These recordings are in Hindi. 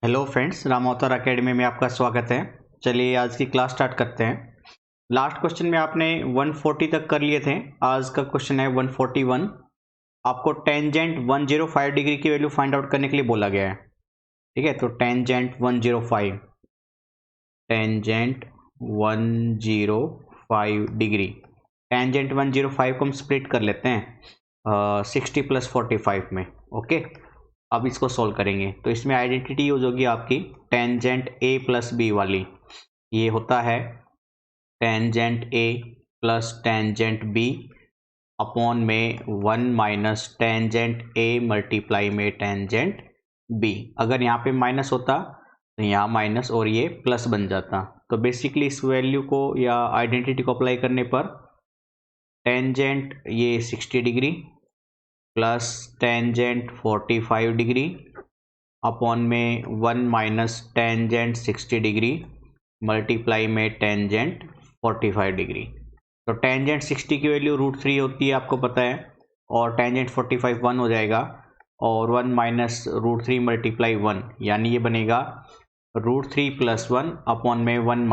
हेलो फ्रेंड्स, राम अवतार अकेडमी में आपका स्वागत है। चलिए आज की क्लास स्टार्ट करते हैं। लास्ट क्वेश्चन में आपने 140 तक कर लिए थे। आज का क्वेश्चन है 141। आपको टेंजेंट 105 डिग्री की वैल्यू फाइंड आउट करने के लिए बोला गया है। ठीक है, तो टेंजेंट 105 डिग्री। टेंजेंट 105 को हम स्प्लिट कर लेते हैं 60 + 45 में। ओके, अब इसको सॉल्व करेंगे तो इसमें आइडेंटिटी यूज होगी आपकी टेंजेंट a + b वाली। ये होता है tangent a + tangent b upon में 1 - टेंजेंट a मल्टीप्लाई में टेंजेंट b। अगर यहाँ पे माइनस होता तो यहाँ माइनस और ये प्लस बन जाता। तो बेसिकली इस वैल्यू को या आइडेंटिटी को अप्लाई करने पर टेंजेंट ये 60 degree plus tangent 45 degree upon में 1 - टेंजेंट 60 डिग्री मल्टीप्लाई में टेंजेंट 45 डिग्री। तो टेंजेंट 60 की वैल्यू √3 होती है, आपको पता है, और टेंजेंट 45 1 हो जाएगा, और 1 - √3 × 1 यानी ये बनेगा √3 + 1 अपॉन में 1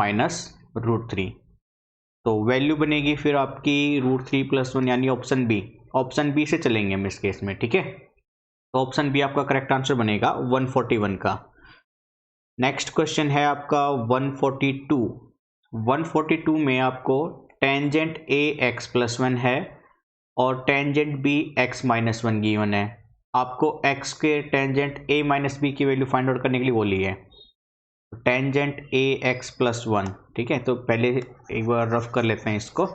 - √3। तो वैल्यू बनेगी फिर आपकी √3 + 1 यानी ऑप्शन बी। ऑप्शन बी से चलेंगे हम इस केस में। ठीक है, तो ऑप्शन बी आपका करेक्ट आंसर बनेगा 141 का। नेक्स्ट क्वेश्चन है आपका 142। 142 में आपको टेंजेंट a x + 1 है और टेंजेंट b x - 1 गिवन है। आपको x के टेंजेंट a - b की वैल्यू फाइंड आउट करने के लिए बोली है। Tangent a x + 1। ठीक है, तो पहले एक बार रफ कर लेते हैं इसको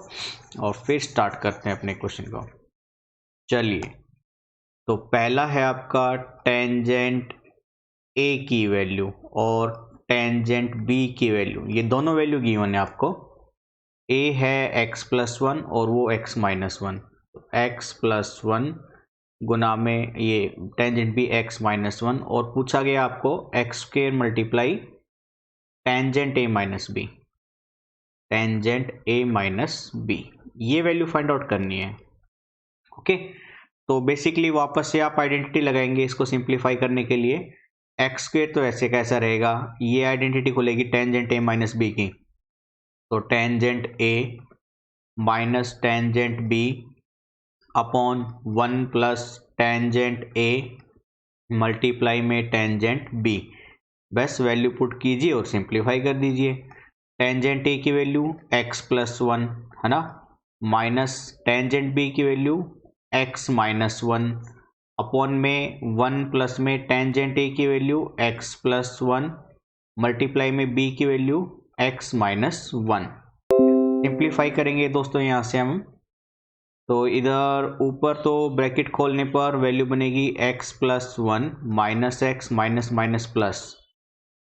और फिर स्टार्ट करते हैं अपने क्वेश्चन को। चलिए, तो पहला है आपका टेंजेंट a की वैल्यू और टेंजेंट b की वैल्यू। ये दोनों वैल्यू गिवन है आपको। a है x + 1 और वो x - 1। x + 1 गुना में ये टेंजेंट b x - 1 और पूछा गया आपको x² multiply tangent a - b। Tangent a - b ये वैल्यू फाइंड आउट करनी है। ओके, तो बेसिकली वापस से आप आइडेंटिटी लगाएंगे इसको सिंप्लीफाई करने के लिए। x² तो ऐसे कैसा रहेगा, ये आइडेंटिटी खुलेगी टेंजेंट a - b की, तो tangent a minus tangent b upon 1 + tangent a multiply में टेंजेंट b। बस वैल्यू पुट कीजिए और सिंप्लीफाई कर दीजिए। टेंजेंट a की वैल्यू x + 1 है ना, माइनस टेंजेंट b की वैल्यू x - 1 अपॉन में 1 प्लस में टेंजेंट a की वैल्यू x + 1 मल्टीप्लाई में b की वैल्यू x - 1। सिंप्लीफाई करेंगे दोस्तों यहाँ से हम, तो इधर ऊपर तो ब्रैकेट खोलने पर वैल्यू बनेगी x + 1 minus x minus minus plus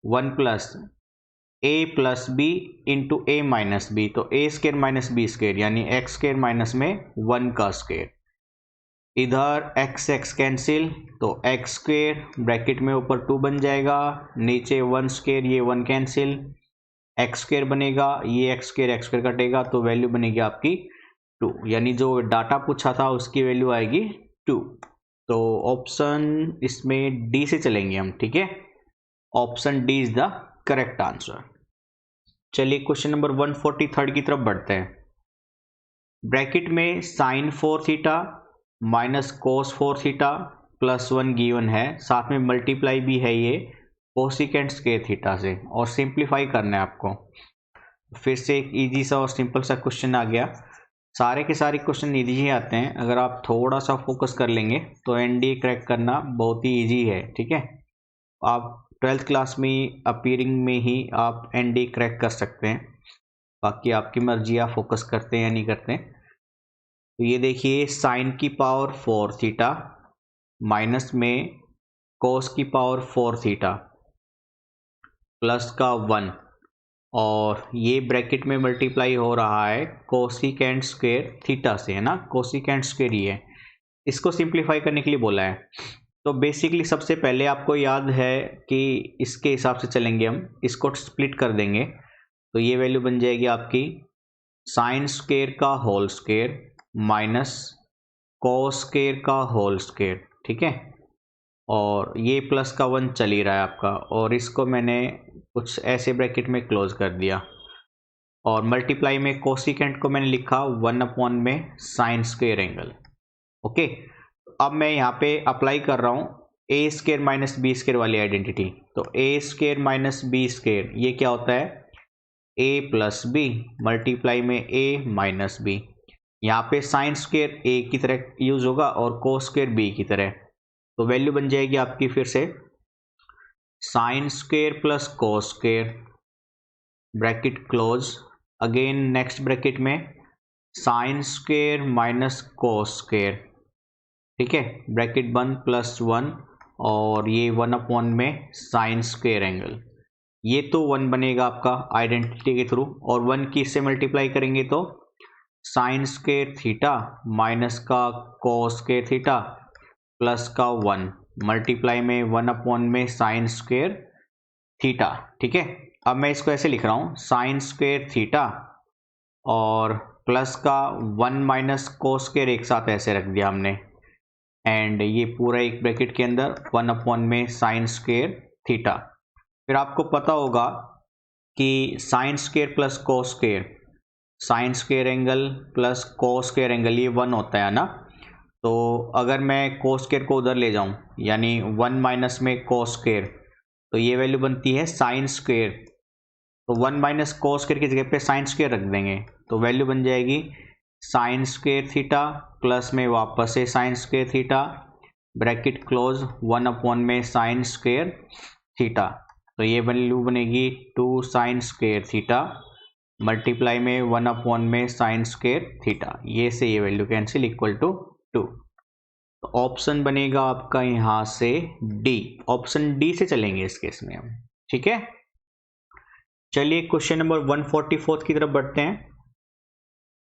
1 plus a + b into a - b, तो a² - b² यानी x² - में 1 का स्क्वायर। इधर x x कैंसिल, तो x² ब्रैकेट में ऊपर 2 बन जाएगा, नीचे 1² ये 1 कैंसिल, x² बनेगा, ये x² कटेगा, तो वैल्यू बनेगी आपकी 2। यानी जो डाटा पूछा था उसकी वैल्यू आएगी 2। तो ऑप्शन इसमें डी से चलेंगे हम। ठीक है, option D is the correct answer. चलिए क्वेश्चन नंबर 143 की तरफ बढ़ते हैं। ब्रैकेट में sin 4 theta minus cos 4 theta plus 1 given है, साथ में मल्टीप्लाई भी है ये कोसिकेंट स्क्वायर थीटा से, और सिंप्लीफाई करना है आपको। फिर से एक इजी सा और सिंपल सा क्वेश्चन आ गया। सारे के सारे क्वेश्चन इजी ही आते हैं, अगर आप थोड़ा सा फोकस कर लेंगे तो एनडीए क्रैक करना बहुत ही इजी है। ठीक है, आप 12th क्लास में अपीयरिंग में ही आप एनडीए क्रैक कर सकते हैं, बाकी आपकी मर्जी, आप फोकस करते हैं या नहीं करते हैं। तो ये देखिए, साइन की पावर 4 थीटा माइनस में कोस की पावर 4 थीटा प्लस का 1, और ये ब्रैकेट में मल्टीप्लाई हो रहा है कोसिकेंट स्क्वायर थीटा से, है ना, कोसिकेंट स्क्वायर ही है। इसको सिंप्लीफाई करने के लिए बोला है। तो बेसिकली सबसे पहले आपको याद है कि इसके हिसाब से चलेंगे हम, इसको स्प्लिट कर देंगे, तो ये वैल्यू बन जाएगी आपकी साइन स्क्वायर का whole square minus cos square का होल स्क्वायर। ठीक है, और ये प्लस का 1 चल ही रहा है आपका, और इसको मैंने कुछ ऐसे ब्रैकेट में क्लोज कर दिया, और मल्टीप्लाई में कोसिकेंट को मैंने लिखा 1 में साइन स्क्वेयर एंगल। ओके, अब मैं यहाँ पे अप्लाई कर रहा हूँ ए स्क्वेयर माइनस बी स्क्वेयर वाली आइडेंटिटी। तो ए स्क्वेयर माइनस बी स्क्वेयर ये क्या होता है, ए प्लस बी मल्टीप्लाई में ए माइनस बी। यहाँ पे साइन स्क्वेयर ए की तरह यूज होगा और कोस स्क्वेयर बी की तरह, तो वैल्यू बन जाएगी आपकी फिर से sine square plus cos square bracket close, again next bracket में sine square minus cos square, ठीक है, ब्रैकेट बंद +1, और ये 1 में साइन स्क्वेयर एंगल, ये तो 1 बनेगा आपका आइडेंटिटी के थ्रू, और 1 की इससे मल्टीप्लाई करेंगे तो साइन स्क्वेयर थीटा माइनस का कोस स्क्वेयर थीटा प्लस का 1 मल्टीप्लाई में 1 में साइन स्क्वेयर थीटा। ठीक है, अब मैं इसको ऐसे लिख रहा हूँ साइन स्क्वेयर थीटा और प्लस का 1 माइनस कोस स्क्वेयर एक साथ ऐसे रख दिया हमने, एंड ये पूरा एक ब्रैकेट के अंदर 1 में साइन स्क्वेयर थीटा। फिर आपको पता होगा कि sign square plus cos square, sine square angle plus cos square angle ये 1 होता है ना, तो अगर मैं कोस स्क्वेयर को उधर ले जाऊं यानी 1 माइनस में कोस स्क्वेयर, तो ये वैल्यू बनती है साइन स्क्वेयर, तो 1 माइनस कोस स्क्वेयर की जगह पे साइन स्क्वेयर रख देंगे, तो वैल्यू बन जाएगी साइन स्क्वेयर थीटा प्लस में वापस से sine square theta bracket close 1 में साइन स्क्वेयर थीटा, तो ये वैल्यू बनेगी 2 साइन स्क्वेयर थीटा मल्टीप्लाई में 1 में साइन स्क्वेयर थीटा, ये से ये वैल्यू कैंसिल इक्वल टू 2। तो ऑप्शन बनेगा आपका यहाँ से डी, ऑप्शन डी से चलेंगे इस केस में हम। ठीक है, चलिए क्वेश्चन नंबर 144 की तरफ बढ़ते हैं।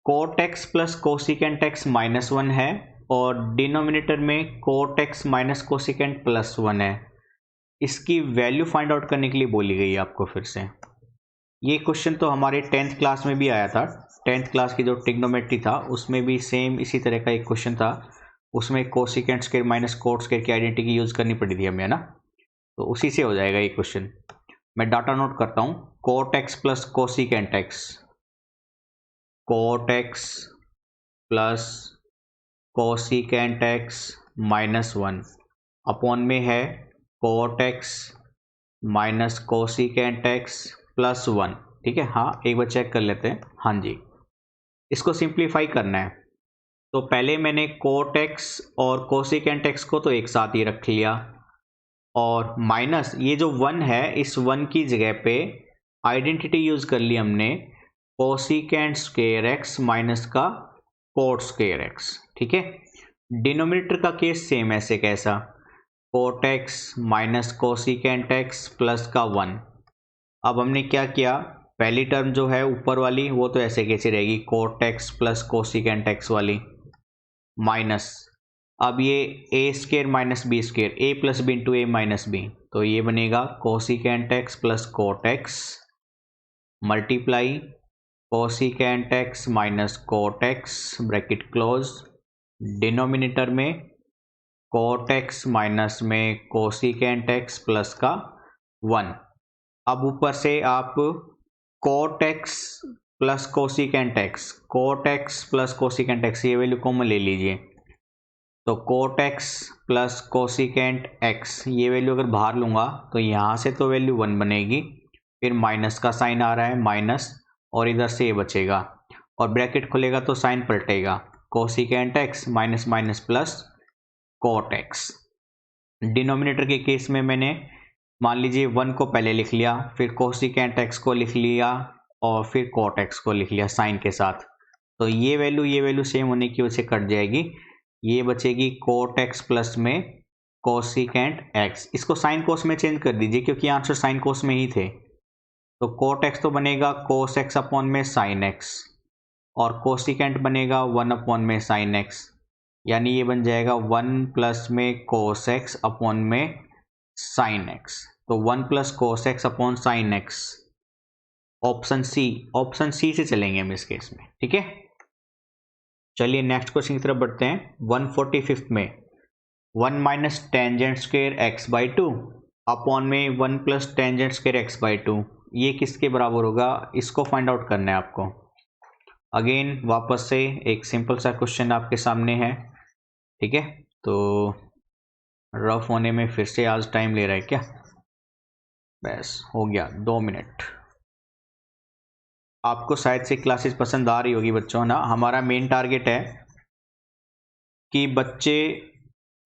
Cot x plus cosecant x -1 है और डिनोमिनेटर में कोट एक्स माइनस कोसिकेंट +1 है। इसकी वैल्यू फाइंड आउट करने के लिए बोली गई है आपको फिर से। ये क्वेश्चन तो हमारे 10th क्लास में भी आया था, 10th क्लास की जो ट्रिग्नोमेट्री था उसमें भी सेम इसी तरह का एक क्वेश्चन था, उसमें cosecant square minus cot square की आइडेंटिटी यूज करनी पड़ी थी हमें, है ना, तो उसी से हो जाएगा ये क्वेश्चन। मैं डाटा नोट करता हूँ, cot x plus cosecant x, cot x plus cosecant x -1 upon में है cot x minus cosecant x +1। ठीक है, हाँ एक बार चेक कर लेते हैं, हाँ जी, इसको सिंप्लीफाई करना है, तो पहले मैंने कोट एक्स और कोसिकेंट एक्स को तो एक साथ ही रख लिया, और माइनस ये जो 1 है इस 1 की जगह पे आइडेंटिटी यूज कर ली हमने कोसिकेंट स्क्वायर एक्स माइनस का कोट स्क्वायर एक्स। ठीक है, डिनोमिनेटर का केस सेम ऐसे कैसा, cot x minus cosecant x plus का 1। अब हमने क्या किया, पहली टर्म जो है ऊपर वाली वो तो ऐसे कैसे रहेगी, cot x plus cosecant x वाली माइनस, अब ये a square minus b square, a plus b into a minus B, तो ये बनेगा cosecant x plus cot x multiply cosecant x minus cot x bracket close, denominator में कोट एक्स माइनस में कोसिकेंट एक्स प्लस का 1। अब ऊपर से आप cot x plus cosecant x, cot x plus cosecant x ये वैल्यू कॉमन ले लीजिए, तो cot x plus cosecant x ये वैल्यू अगर बाहर लूँगा तो यहाँ से तो वैल्यू 1 बनेगी, फिर माइनस का साइन आ रहा है माइनस, और इधर से ये बचेगा और ब्रैकेट खुलेगा तो साइन पलटेगा, cosecant x minus minus plus cot x. Denominator के केस में मैंने मान लीजिए 1 को पहले लिख लिया, फिर कोसिकेंट एक्स को लिख लिया और फिर कोट एक्स को लिख लिया साइन के साथ, तो ये वैल्यू सेम होने की वजह से कट जाएगी, ये बचेगी कोट एक्स प्लस में कोसिकेंट एक्स। इसको साइन कोस में चेंज कर दीजिए क्योंकि आंसर साइन कोस में ही थे, तो कोट एक्स तो बनेगा कोस एक्स अपॉन में साइन एक्स और कोसिकेंट बनेगा 1 अपॉन में साइन एक्स, यानी ये बन जाएगा 1 प्लस में कोस एक्स अपॉन में साइन एक्स, तो 1 plus cos x upon sine x, option C से चलेंगे हम इस केस में। ठीक है, चलिए नेक्स्ट क्वेश्चन की तरफ बढ़ते हैं। 145 में 1 minus tangent square x by two upon में 1 plus tangent square x by to, ये किसके बराबर होगा, इसको फाइंड आउट करना है आपको। अगेन वापस से एक सिंपल सा क्वेश्चन आपके सामने है, ठीक है। तो रफ होने में फिर से आज टाइम ले रहा है क्या, बस हो गया 2 मिनट। आपको शायद से क्लासेस पसंद आ रही होगी बच्चों ना। हमारा मेन टारगेट है कि बच्चे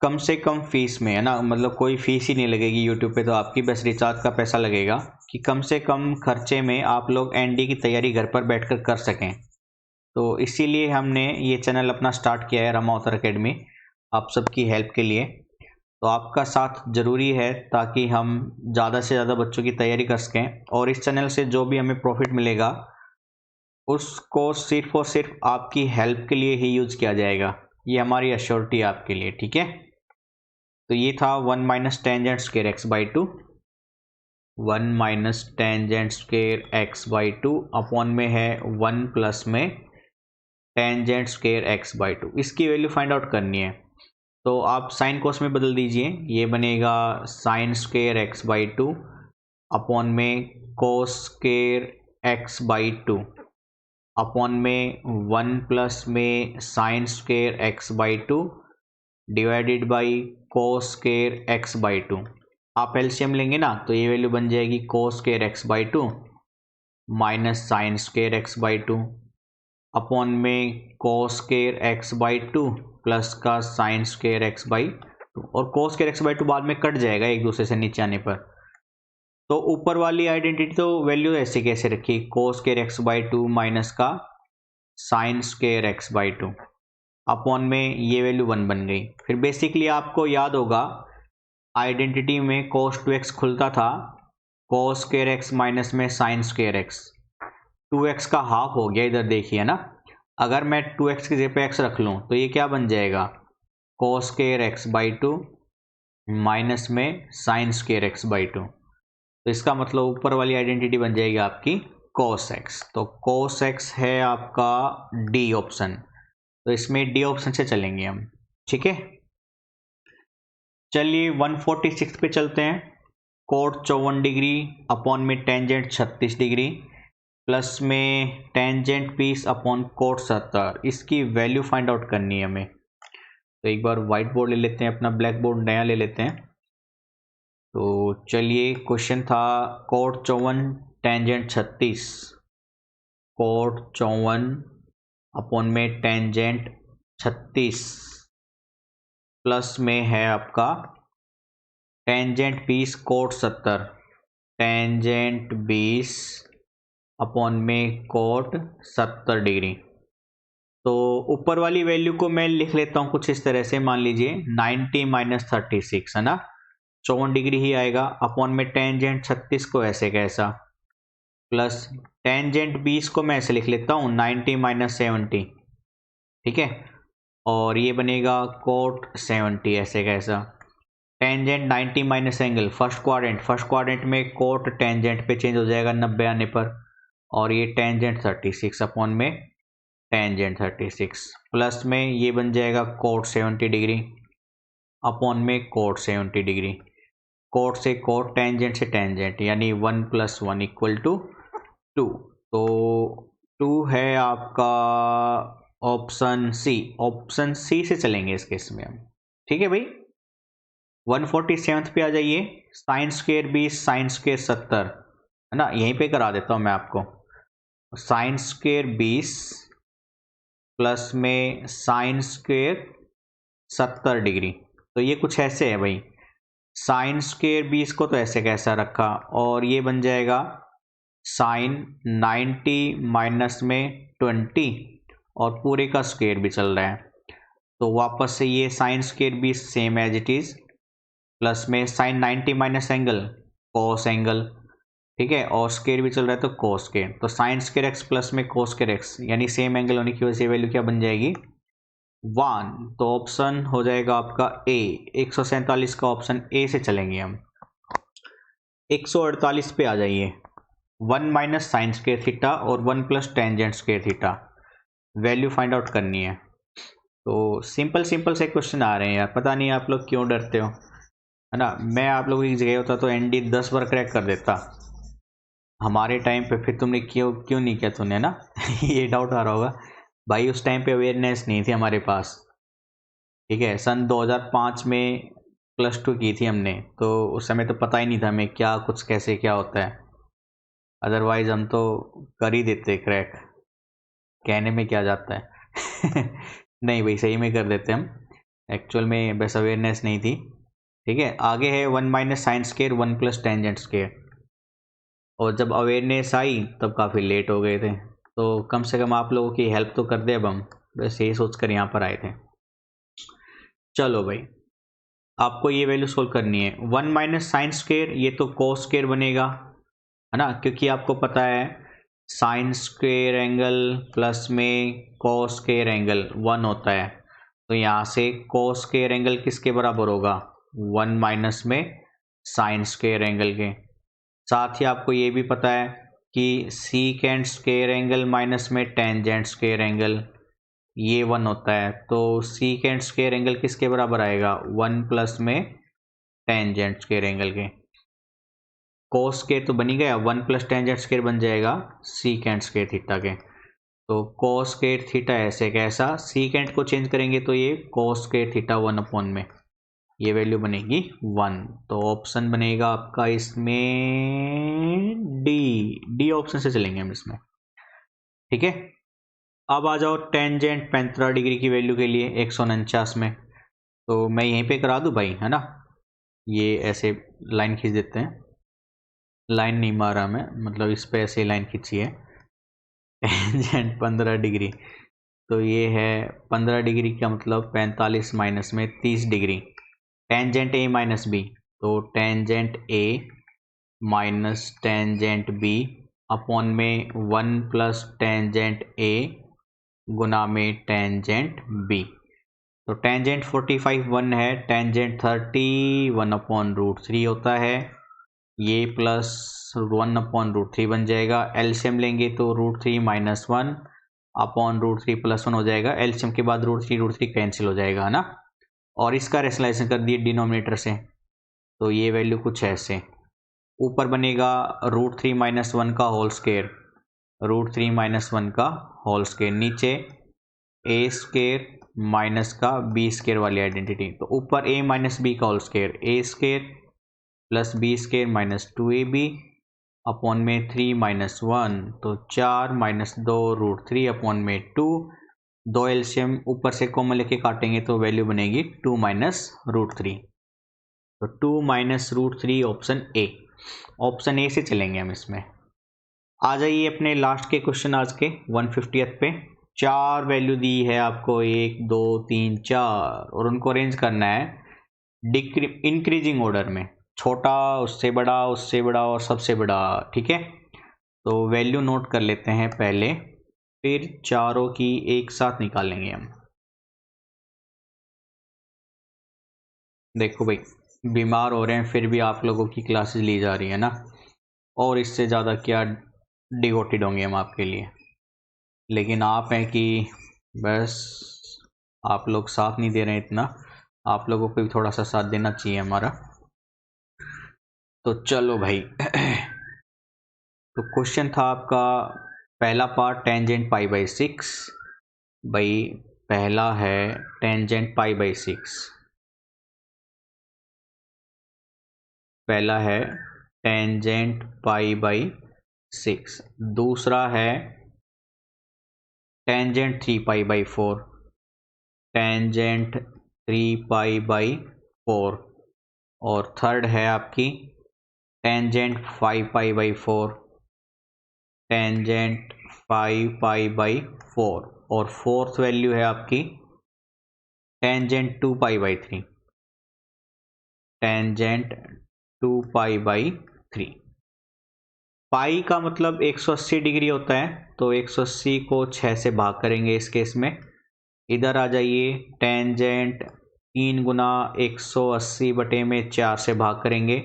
कम से कम फीस में, है ना, मतलब कोई फीस ही नहीं लगेगी यूट्यूब पे, तो आपकी बस रिचार्ज का पैसा लगेगा कि कम से कम खर्चे में आप लोग एनडी की तैयारी घर पर बैठकर कर सकें। तो इसीलिए हमने ये चैनल अपना स्टार्ट किया है, रमा अवतार अकेडमी, आप सबकी हेल्प के लिए। तो आपका साथ ज़रूरी है ताकि हम ज़्यादा से ज़्यादा बच्चों की तैयारी कर सकें, और इस चैनल से जो भी हमें प्रॉफिट मिलेगा उसको सिर्फ और सिर्फ आपकी हेल्प के लिए ही यूज किया जाएगा। ये हमारी अश्योरिटी है आपके लिए, ठीक है। तो ये था 1 minus tangent square x by to, 1 minus tangent square x by two upon में है 1 प्लस में tangent square x by to. इसकी वैल्यू फाइंड आउट करनी है, तो आप साइन कोस में बदल दीजिए। ये बनेगा sine square x by two upon में cos square x by two upon में 1 प्लस में sine square x by two divided by cos square x by two. आप एलसीएम लेंगे ना, तो ये वैल्यू बन जाएगी cos square x by two minus sine square x by two upon में cos square x by two plus का sine square x by two, और cos square x by to बाद में कट जाएगा एक दूसरे से नीचे आने पर। तो ऊपर वाली आइडेंटिटी तो वैल्यू ऐसे कैसे रखी, cos square x by two minus का sine square x by two upon में ये वैल्यू 1 बन गई। फिर बेसिकली आपको याद होगा आइडेंटिटी में cos 2x खुलता था, cos स्क्वायर एक्स माइनस में साइन स्क्वायर एक्स, 2x का हाफ हो गया, इधर देखिए ना। अगर मैं 2x की जगह पे x रख लूँ तो ये क्या बन जाएगा, cos square x by two minus में sine square x by two. तो इसका मतलब ऊपर वाली आइडेंटिटी बन जाएगी आपकी cos x। तो cos x है आपका डी ऑप्शन, तो इसमें डी ऑप्शन से चलेंगे हम, ठीक है। चलिए 146 पे चलते हैं। कोट 54 डिग्री अपॉन में टेंजेंट 36 डिग्री प्लस में टेंजेंट 20 अपॉन कोट 70, इसकी वैल्यू फाइंड आउट करनी है हमें। तो एक बार वाइट बोर्ड ले लेते हैं, अपना ब्लैक बोर्ड नया ले लेते हैं। तो चलिए क्वेश्चन था कोट 54 टेंजेंट 36, कोट 54 अपॉन में टेंजेंट 36 प्लस में है आपका टेंजेंट 20 कोट 70, टेंजेंट 20 अपॉन में कोट 70 डिग्री। तो ऊपर वाली वैल्यू को मैं लिख लेता हूँ कुछ इस तरह से, मान लीजिए 90 माइनस 36, है ना, 54 डिग्री ही आएगा, अपॉन में टेंजेंट 36 को ऐसे कैसा, प्लस टेंजेंट 20 को मैं ऐसे लिख लेता हूँ 90 माइनस 70, ठीक है, और ये बनेगा कोट 70 ऐसे कैसा। Tangent 90 minus angle first quadrant में कोट टेंजेंट पे चेंज हो जाएगा 90 आने पर, और ये टेंजेंट 36 अपॉन में टेंजेंट 36 प्लस में ये बन जाएगा कोट 70 डिग्री अपॉन में कोट 70 डिग्री, कोट से कोट टेंजेंट से टेंजेंट, यानी 1 प्लस 1 इक्वल टू 2। तो 2 है आपका ऑप्शन सी, ऑप्शन सी से चलेंगे इस केस में हम, ठीक है भाई। 147 पे आ जाइए, साइन स्क्वायर 20 साइन स्क्वायर 70, है ना, यहीं पे करा देता हूँ मैं आपको। साइन स्क्वायर 20 प्लस में साइन स्क्वायर 70 डिग्री, तो ये कुछ ऐसे है भाई, साइन स्क्वायर 20 को तो ऐसे कैसा रखा, और ये बन जाएगा साइन 90 माइनस में 20, और पूरे का स्क्वायर भी चल रहा है, तो वापस से ये sine square 20 same as it is, plus में sine 90 minus angle cos angle, ठीक है, और स्क्वायर भी चल रहा है तो कोस स्क्वायर, तो साइन स्क्वायर एक्स प्लस में कोस स्क्वायर एक्स, यानी सेम एंगल होने की वजह से वैल्यू क्या बन जाएगी 1। तो ऑप्शन हो जाएगा आपका ए, 147 का ऑप्शन ए से चलेंगे हम। 148 पे आ जाइए, 1 माइनस साइन स्क्वायर थीटा और 1 plus tangent square theta, value find out करनी है। तो सिंपल सिंपल से क्वेश्चन आ रहे हैं यार, पता नहीं आप लोग क्यों डरते हो, है ना। मैं आप लोगों की जगह होता तो एनडी 10 बार क्रैक कर देता हमारे टाइम पे, फिर तुमने क्यों क्यों नहीं किया तूने ना ये डाउट आ रहा होगा भाई, उस टाइम पे अवेयरनेस नहीं थी हमारे पास, ठीक है। सन 2005 में +2 की थी हमने, तो उस समय तो पता ही नहीं था हमें क्या कुछ कैसे क्या होता है, अदरवाइज हम तो कर ही देते क्रैक, कहने में क्या जाता है नहीं भाई, सही में कर देते हम, एक्चुअल में बस अवेयरनेस नहीं थी, ठीक है। आगे है 1 minus sine square 1 plus tangent square, और जब अवेयरनेस आई तब काफ़ी लेट हो गए थे, तो कम से कम आप लोगों की हेल्प तो कर दे अब हम, बस यही सोच कर यहाँ पर आए थे। चलो भाई, आपको ये वैल्यू सोल्व करनी है। 1 माइनस साइन स्क्वायर, ये तो कोस स्क्वायर बनेगा, है ना, क्योंकि आपको पता है साइन स्क्वायर एंगल प्लस में कोस स्क्वायर एंगल 1 होता है, तो यहाँ से कोस स्क्वायर एंगल किसके बराबर होगा, 1 माइनस में साइन स्क्वायर एंगल के। साथ ही आपको ये भी पता है कि सीकेंट स्क्वायर एंगल माइनस में टेंजेंट स्क्वायर एंगल ये 1 होता है, तो सीकेंट स्क्वायर एंगल किसके बराबर आएगा, 1 प्लस में टेंजेंट स्क्वायर एंगल के। कोस स्क्वायर तो बन ही गया, 1 प्लस टेंजेंट स्क्वायर बन जाएगा सीकेंट स्क्वायर थीटा के, तो कोस स्क्वायर थीटा ऐसे कैसा, सीकेंट को चेंज करेंगे तो ये कोस स्क्वायर थीटा 1 अपॉन में ये वैल्यू बनेगी 1, तो ऑप्शन बनेगा आपका इसमें डी ऑप्शन से चलेंगे हम इसमें, ठीक है। अब आ जाओ टेंजेंट 35 डिग्री की वैल्यू के लिए 149 में, तो मैं यहीं पे करा दूं भाई, है ना, ये ऐसे लाइन खींच देते हैं, लाइन नहीं मारा मैं, मतलब इस पे ऐसे लाइन खींची है टेंजेंट 15 डिग्री, तो ये है 15 डिग्री का मतलब 45 माइनस में 30 degree, tangent A minus B, तो tangent A minus tangent B upon में 1 प्लस टेंजेंट ए गुना में टेंजेंट बी, तो टेंजेंट 45 1 है, टेंजेंट 30 1 अपॉन रूट 3 होता है, ये प्लस 1 अपॉन रूट 3 बन जाएगा, एलसीएम लेंगे तो root 3 minus 1 upon root 3 plus 1 हो जाएगा, एलसीएम के बाद रूट 3 कैंसिल हो जाएगा, है ना, और इसका रेशनलाइजेशन कर दिए डिनोमिनेटर से, तो ये वैल्यू कुछ ऐसे, ऊपर बनेगा रूट 3 माइनस 1 का होल स्क्वायर, रूट 3 माइनस 1 का होल स्क्वायर, नीचे ए स्क्वायर माइनस का बी स्क्वायर वाली आइडेंटिटी, तो ऊपर ए माइनस बी का whole square, A square plus B square minus 2ab upon में 3 माइनस 1, तो 4 माइनस 2 रूट 3 अपॉन में 2, दो एलसीएम ऊपर से कॉमन लेके काटेंगे तो वैल्यू बनेगी 2 माइनस रूट 3, तो 2 minus root 3 option A, option A से चलेंगे हम इसमें। आ जाइए अपने लास्ट के क्वेश्चन आज के 150th पे, 4 वैल्यू दी है आपको, 1 2 3 4, और उनको अरेंज करना है इंक्रीजिंग ऑर्डर में, छोटा उससे बड़ा और सबसे बड़ा, ठीक है। तो वैल्यू नोट कर लेते हैं पहले, फिर चारों की एक साथ निकालेंगे हम। देखो भाई, बीमार हो रहे हैं फिर भी आप लोगों की क्लासेस ली जा रही है ना, और इससे ज़्यादा क्या डिवोटेड होंगे हम आपके लिए, लेकिन आप हैं कि बस आप लोग साथ नहीं दे रहे हैं इतना, आप लोगों को भी थोड़ा सा साथ देना चाहिए हमारा, तो चलो भाई तो क्वेश्चन था आपका पहला पार्ट टेंजेंट पाई बाई 6, भाई पहला है टेंजेंट पाई बाई 6, पहला है टेंजेंट पाई बाई 6, दूसरा है tangent 3 pi by 4, tangent 3 pi by 4, और थर्ड है आपकी tangent 5 pi by 4, tangent 5 pi by 4, और फोर्थ वैल्यू है आपकी tangent 2 pi by 3, tangent 2 pi by 3। पाई का मतलब 180 डिग्री होता है, तो 180 को 6 से भाग करेंगे इस केस में, इधर आ जाइए, टेंजेंट 3 गुना 180 बटे में 4 से भाग करेंगे,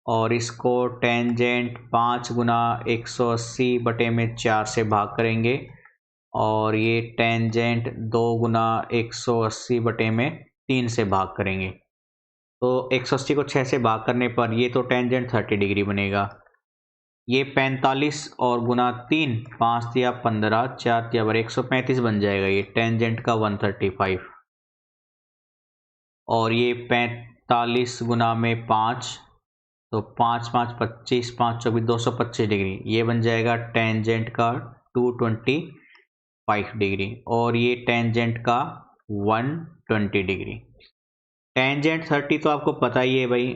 और इसको टेंजेंट 5 गुना 180 बटे में 4 से भाग करेंगे, और ये टेंजेंट 2 गुना 180/3 से भाग करेंगे, तो 180 को 6 से भाग करने पर ये तो टेंजेंट 30 डिग्री बनेगा। ये 45 और गुना 3, 5 या 15, 4 या 135 बन जाएगा ये टेंजेंट का 135। और ये 45 गुना में 5, तो 5 5 25, 5 24, 225 डिग्री, ये बन जाएगा टेंजेंट का 225 डिग्री। और ये टेंजेंट का 120 डिग्री। टेंजेंट 30 तो आपको पता ही है भाई,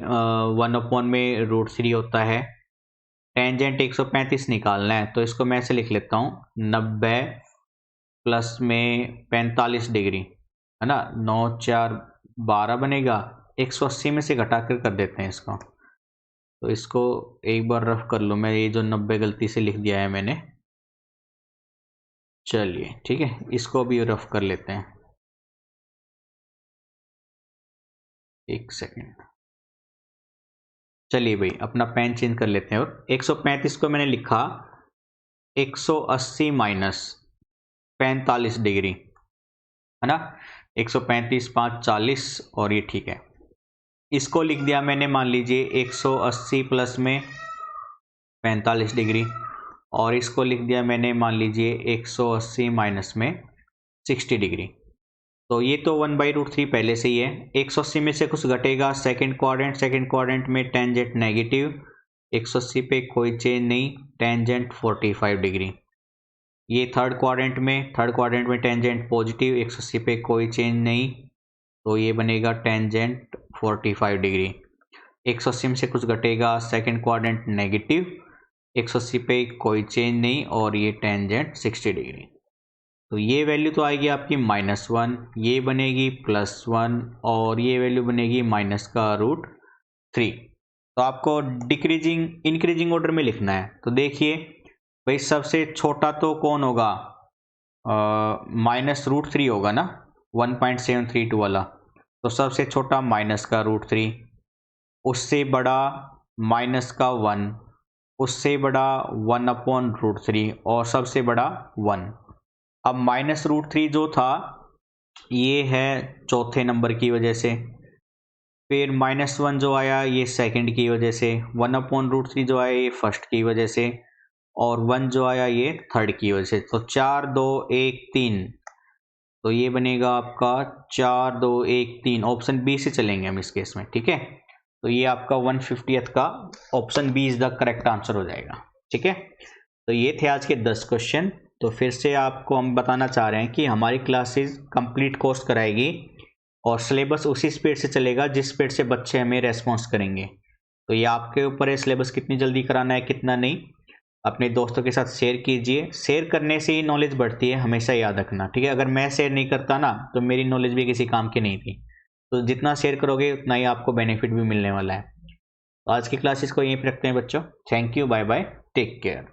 1/√3 होता है। टेंजेंट 135 निकालना है, तो इसको मैं ऐसे लिख लेता हूँ, 90 प्लस में 45 डिग्री, है ना, 9 4 12 बनेगा। 180 में से घटा कर देते हैं इसको, तो इसको एक बार रफ कर लो। मैं ये जो 90 गलती से लिख दिया है मैंने, चलिए ठीक है, इसको भी रफ कर लेते हैं, एक सेकेंड। चलिए भाई अपना पेन चेंज कर लेते हैं, और 135 को मैंने लिखा 180 माइनस 45 डिग्री, है ना, 135 5 40, और ये ठीक है। इसको लिख दिया मैंने, मान लीजिए 180 प्लस में 45 डिग्री, और इसको लिख दिया मैंने, मान लीजिए 180 माइनस में 60 डिग्री। तो ये तो 1/√3 पहले से ही है। 180 में से कुछ घटेगा, सेकंड क्वाड्रेंट में टेंजेंट नेगेटिव, 180 पे कोई चेंज नहीं, टेंजेंट 45 डिग्री। ये थर्ड क्वाड्रेंट में टेंजेंट पॉजिटिव, 180 पे कोई चेंज नहीं, तो ये बनेगा टेंजेंट 45 डिग्री। 180 में से कुछ घटेगा, सेकंड क्वाड्रेंट नेगेटिव, 180 पे कोई चेंज नहीं, और ये टेंजेंट 60 डिग्री। तो ये वैल्यू तो आएगी आपकी -1, ये बनेगी +1, और ये वैल्यू बनेगी -√3। तो आपको इंक्रीजिंग ऑर्डर में लिखना है। तो देखिए भाई, सबसे छोटा तो कौन होगा, -√3 होगा ना, 1.732 वाला। तो सबसे छोटा -√3, उससे बड़ा -1, उससे बड़ा 1/√3, और सबसे बड़ा 1। अब -√3 जो था ये है चौथे नंबर की वजह से, फिर -1 जो आया ये सेकंड की वजह से, 1/√3 जो आया ये फर्स्ट की वजह से, और 1 जो आया ये थर्ड की वजह से। तो 4 2 1 3, तो ये बनेगा आपका 4 2 1 3। ऑप्शन बी से चलेंगे हम इस केस में, ठीक है। तो ये आपका 150th का option B is the correct answer हो जाएगा, ठीक है। तो ये थे आज के 10 क्वेश्चन। तो फिर से आपको हम बताना चाह रहे हैं कि हमारी क्लासेस कंप्लीट कोर्स कराएगी, और सिलेबस उसी स्पीड से चलेगा जिस स्पीड से बच्चे हमें रेस्पॉन्स करेंगे। तो ये आपके ऊपर है, सिलेबस कितनी जल्दी कराना है कितना नहीं। अपने दोस्तों के साथ शेयर कीजिए, शेयर करने से ही नॉलेज बढ़ती है, हमेशा याद रखना, ठीक है। अगर मैं शेयर नहीं करता ना तो मेरी नॉलेज भी किसी काम की नहीं थी। तो जितना शेयर करोगे उतना ही आपको बेनिफिट भी मिलने वाला है। तो आज की क्लासेस को यहीं पर रखते हैं बच्चों। Thank you, bye bye, take care.